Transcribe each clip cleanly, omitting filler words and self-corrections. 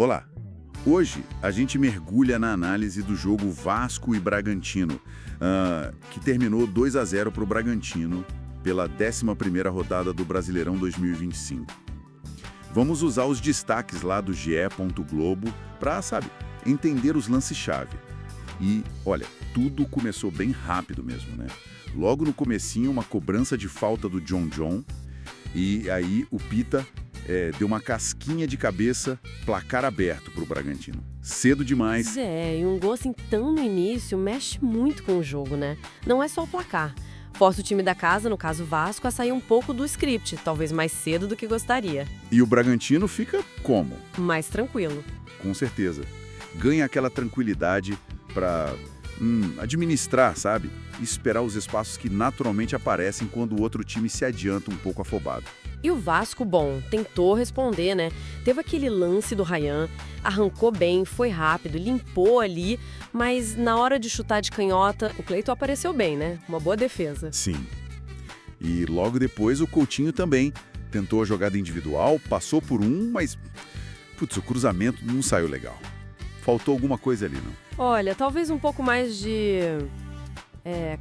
Olá! Hoje a gente mergulha na análise do jogo Vasco e Bragantino, que terminou 2-0 para o Bragantino pela 11ª rodada do Brasileirão 2025. Vamos usar os destaques lá do GE. Globo para, entender os lances-chave. E, olha, tudo começou bem rápido mesmo, né? Logo no comecinho, uma cobrança de falta do John, e aí o Pita deu uma casquinha de cabeça, placar aberto para o Bragantino. Cedo demais. E um gol assim tão no início mexe muito com o jogo, né? Não é só o placar. Força o time da casa, no caso Vasco, a sair um pouco do script, talvez mais cedo do que gostaria. E o Bragantino fica como? Mais tranquilo. Com certeza. Ganha aquela tranquilidade para administrar, e esperar os espaços que naturalmente aparecem quando o outro time se adianta um pouco afobado. E o Vasco, tentou responder, né? Teve aquele lance do Ryan, arrancou bem, foi rápido, limpou ali, mas na hora de chutar de canhota, o Cleiton apareceu bem, né? Uma boa defesa. Sim. E logo depois o Coutinho também tentou a jogada individual, passou por mas o cruzamento não saiu legal. Faltou alguma coisa ali, não? Olha, talvez um pouco mais de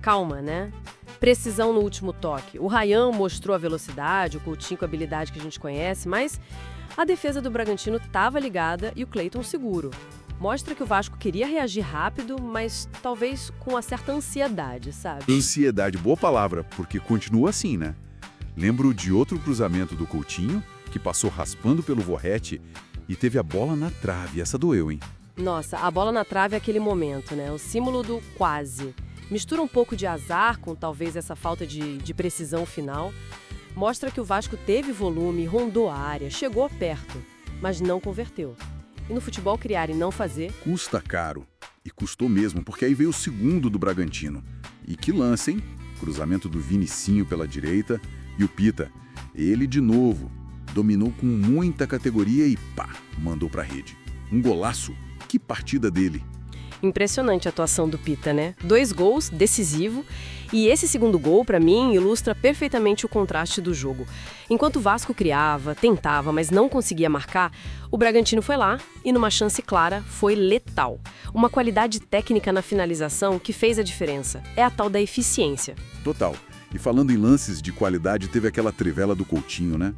calma, né? Precisão no último toque. O Ryan mostrou a velocidade, o Coutinho com a habilidade que a gente conhece, mas a defesa do Bragantino estava ligada e o Cleiton seguro. Mostra que o Vasco queria reagir rápido, mas talvez com uma certa ansiedade, sabe? Ansiedade, boa palavra, porque continua assim, né? Lembro de outro cruzamento do Coutinho, que passou raspando pelo Vorrete e teve a bola na trave. Essa doeu, hein? Nossa, a bola na trave é aquele momento, né? O símbolo do quase. Mistura um pouco de azar com talvez essa falta de precisão final. Mostra que o Vasco teve volume, rondou a área, chegou perto, mas não converteu. E no futebol criar e não fazer... Custa caro. E custou mesmo, porque aí veio o segundo do Bragantino. E que lance, hein? Cruzamento do Vinicinho pela direita e o Pita. Ele de novo. Dominou com muita categoria e mandou pra rede. Um golaço. Que partida dele! Impressionante a atuação do Pita, né? 2 gols, decisivo. E esse segundo gol, pra mim, ilustra perfeitamente o contraste do jogo. Enquanto o Vasco criava, tentava, mas não conseguia marcar, o Bragantino foi lá e, numa chance clara, foi letal. Uma qualidade técnica na finalização que fez a diferença. É a tal da eficiência. Total. E falando em lances de qualidade, teve aquela trivela do Coutinho, né?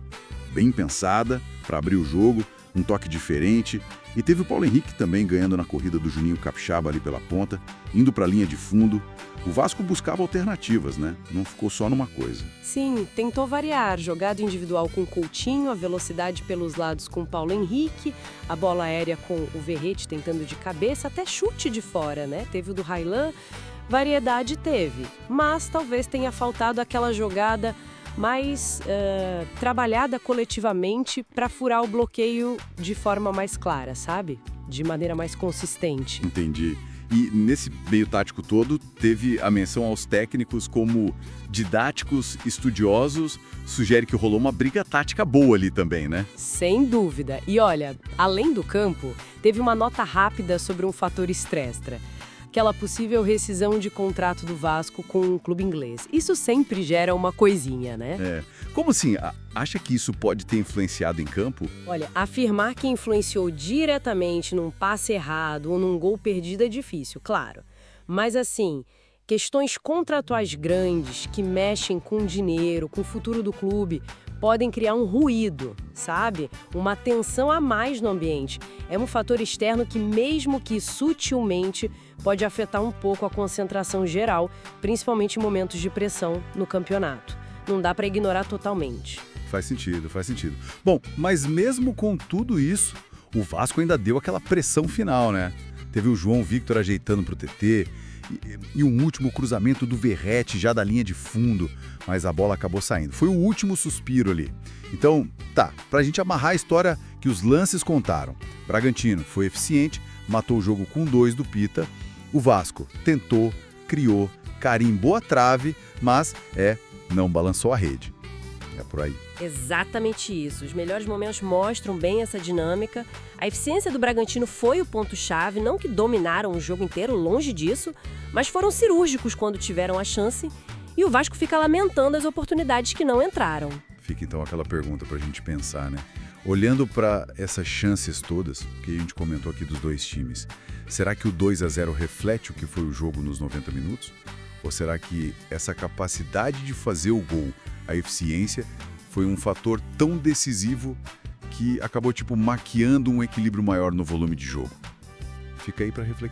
Bem pensada, pra abrir o jogo, um toque diferente. E teve o Paulo Henrique também ganhando na corrida do Juninho Capixaba ali pela ponta, indo para a linha de fundo. O Vasco buscava alternativas, né? Não ficou só numa coisa. Sim, tentou variar. Jogada individual com Coutinho, a velocidade pelos lados com Paulo Henrique, a bola aérea com o Verrete tentando de cabeça, até chute de fora, né? Teve o do Raylan. Variedade teve, mas talvez tenha faltado aquela jogada mais trabalhada coletivamente para furar o bloqueio de forma mais clara, sabe? De maneira mais consistente. Entendi. E nesse meio tático todo, teve a menção aos técnicos como didáticos, estudiosos, sugere que rolou uma briga tática boa ali também, né? Sem dúvida. E olha, além do campo, teve uma nota rápida sobre um fator extra. Aquela possível rescisão de contrato do Vasco com um clube inglês. Isso sempre gera uma coisinha, né? Como assim? Acha que isso pode ter influenciado em campo? Olha, afirmar que influenciou diretamente num passe errado ou num gol perdido é difícil, claro. Mas assim, questões contratuais grandes que mexem com dinheiro, com o futuro do clube, podem criar um ruído, sabe? Uma tensão a mais no ambiente. É um fator externo que, mesmo que sutilmente, pode afetar um pouco a concentração geral, principalmente em momentos de pressão no campeonato. Não dá para ignorar totalmente. Faz sentido. Bom, mas mesmo com tudo isso, o Vasco ainda deu aquela pressão final, né? Teve o João Victor ajeitando pro TT e um último cruzamento do Verrete já da linha de fundo, mas a bola acabou saindo. Foi o último suspiro ali. Então, pra gente amarrar a história que os lances contaram. Bragantino foi eficiente, matou o jogo com 2 do Pita. O Vasco tentou, criou, carimbou a trave, mas não balançou a rede. É por aí. Exatamente isso. Os melhores momentos mostram bem essa dinâmica. A eficiência do Bragantino foi o ponto-chave, não que dominaram o jogo inteiro, longe disso, mas foram cirúrgicos quando tiveram a chance. E o Vasco fica lamentando as oportunidades que não entraram. Fica então aquela pergunta pra gente pensar, né? Olhando para essas chances todas, que a gente comentou aqui dos dois times, será que o 2-0 reflete o que foi o jogo nos 90 minutos? Ou será que essa capacidade de fazer o gol, a eficiência, foi um fator tão decisivo que acabou, maquiando um equilíbrio maior no volume de jogo? Fica aí para reflexão.